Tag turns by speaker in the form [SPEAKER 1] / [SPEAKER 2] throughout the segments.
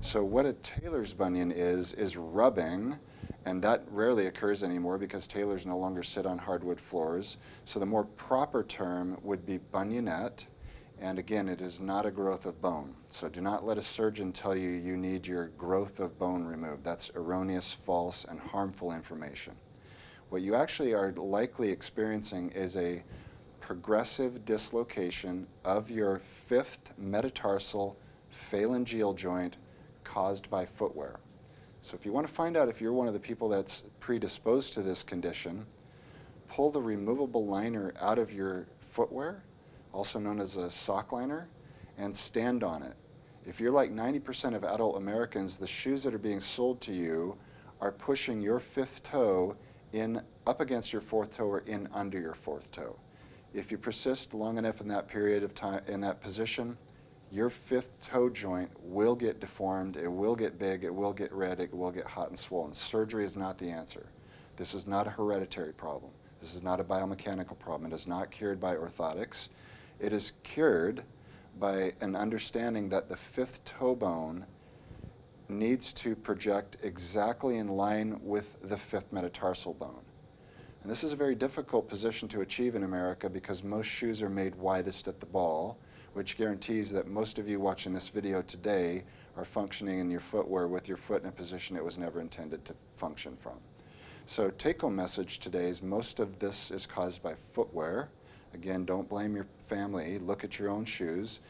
[SPEAKER 1] So what a tailor's bunion is rubbing, and that rarely occurs anymore because tailors no longer sit on hardwood floors. So the more proper term would be bunionette, and again, it is not a growth of bone. So do not let a surgeon tell you you need your growth of bone removed. That's erroneous, false, and harmful information. What you actually are likely experiencing is a progressive dislocation of your fifth metatarsal phalangeal joint caused by footwear. So if you want to find out if you're one of the people that's predisposed to this condition, pull the removable liner out of your footwear, also known as a sock liner, and stand on it. If you're like 90% of adult Americans, the shoes that are being sold to you are pushing your fifth toe in up against your fourth toe or in under your fourth toe. If you persist long enough in that period of time, in that position, your fifth toe joint will get deformed, it will get big, it will get red, it will get hot and swollen. Surgery is not the answer. This is not a hereditary problem. This is not a biomechanical problem. It is not cured by orthotics. It is cured by an understanding that the fifth toe bone needs to project exactly in line with the fifth metatarsal bone. And this is a very difficult position to achieve in America because most shoes are made widest at the ball, which guarantees that most of you watching this video today are functioning in your footwear with your foot in a position it was never intended to function from. So take-home message today is most of this is caused by footwear. Again, don't blame your family, look at your own shoes.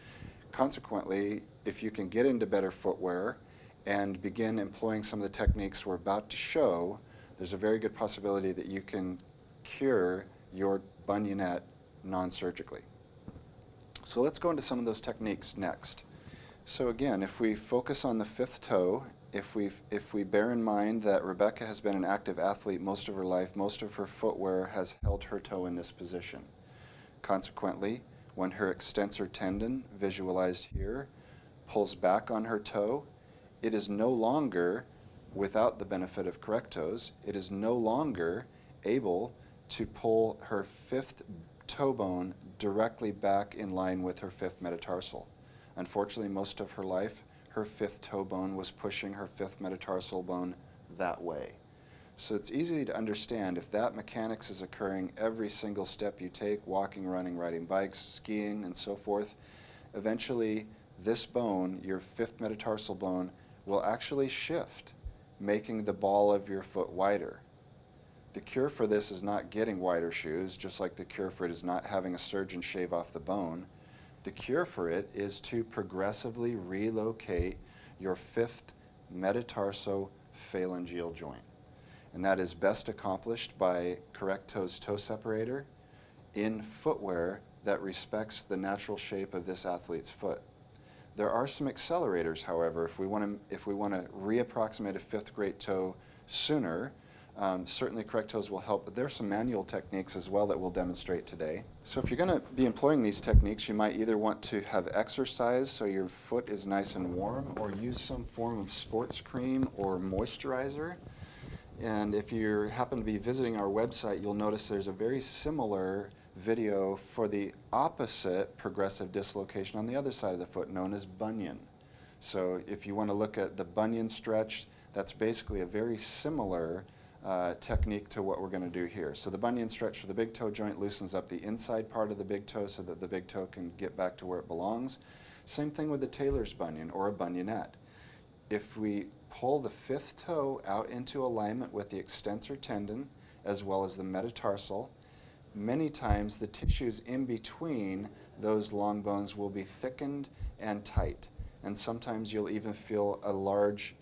[SPEAKER 1] Consequently, if you can get into better footwear and begin employing some of the techniques we're about to show, there's a very good possibility that you can cure your bunionette non-surgically. So let's go into some of those techniques next. So again, if we focus on the fifth toe, if we bear in mind that Rebecca has been an active athlete most of her life, most of her footwear has held her toe in this position. Consequently, when her extensor tendon, visualized here, pulls back on her toe, it is no longer, without the benefit of correct toes, it is no longer able to pull her fifth toe bone directly back in line with her fifth metatarsal. Unfortunately, most of her life, her fifth toe bone was pushing her fifth metatarsal bone that way. So it's easy to understand if that mechanics is occurring every single step you take, walking, running, riding bikes, skiing, and so forth, eventually this bone, your fifth metatarsal bone, will actually shift, making the ball of your foot wider. The cure for this is not getting wider shoes, just like the cure for it is not having a surgeon shave off the bone. The cure for it is to progressively relocate your fifth metatarsophalangeal joint. And that is best accomplished by correct toes toe separator in footwear that respects the natural shape of this athlete's foot. There are some accelerators, however, if we want to reapproximate a fifth great toe sooner. Certainly correct toes will help, but there's some manual techniques as well that we'll demonstrate today. So if you're going to be employing these techniques, you might either want to have exercise so your foot is nice and warm, or use some form of sports cream or moisturizer. And if you happen to be visiting our website, you'll notice there's a very similar video for the opposite progressive dislocation on the other side of the foot, known as bunion. So if you want to look at the bunion stretch, that's basically a very similar technique to what we're going to do here. So the bunion stretch for the big toe joint loosens up the inside part of the big toe so that the big toe can get back to where it belongs. Same thing with the tailor's bunion or a bunionette. If we pull the fifth toe out into alignment with the extensor tendon as well as the metatarsal, many times the tissues in between those long bones will be thickened and tight. And sometimes you'll even feel a large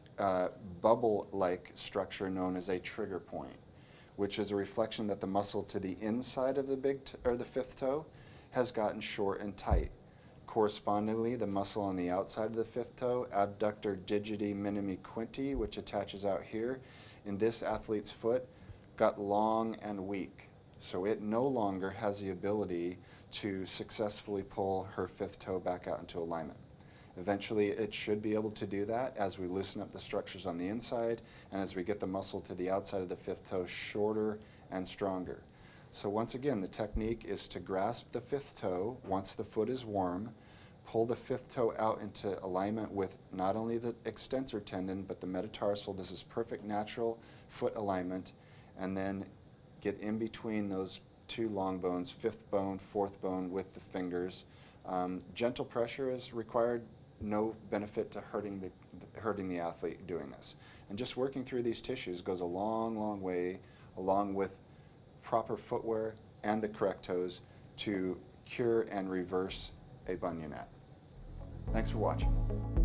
[SPEAKER 1] bubble-like structure known as a trigger point, which is a reflection that the muscle to the inside of the the fifth toe has gotten short and tight. Correspondingly, the muscle on the outside of the fifth toe, abductor digiti minimi quinti, which attaches out here, in this athlete's foot, got long and weak. So it no longer has the ability to successfully pull her fifth toe back out into alignment. Eventually, it should be able to do that as we loosen up the structures on the inside and as we get the muscle to the outside of the fifth toe shorter and stronger. So once again, the technique is to grasp the fifth toe once the foot is warm, pull the fifth toe out into alignment with not only the extensor tendon, but the metatarsal. This is perfect natural foot alignment. And then get in between those two long bones, fifth bone, fourth bone with the fingers. Gentle pressure is required. No benefit to hurting the athlete doing this. And just working through these tissues goes a long, long way, along with proper footwear and the correct toes, to cure and reverse a bunionette. Thanks for watching.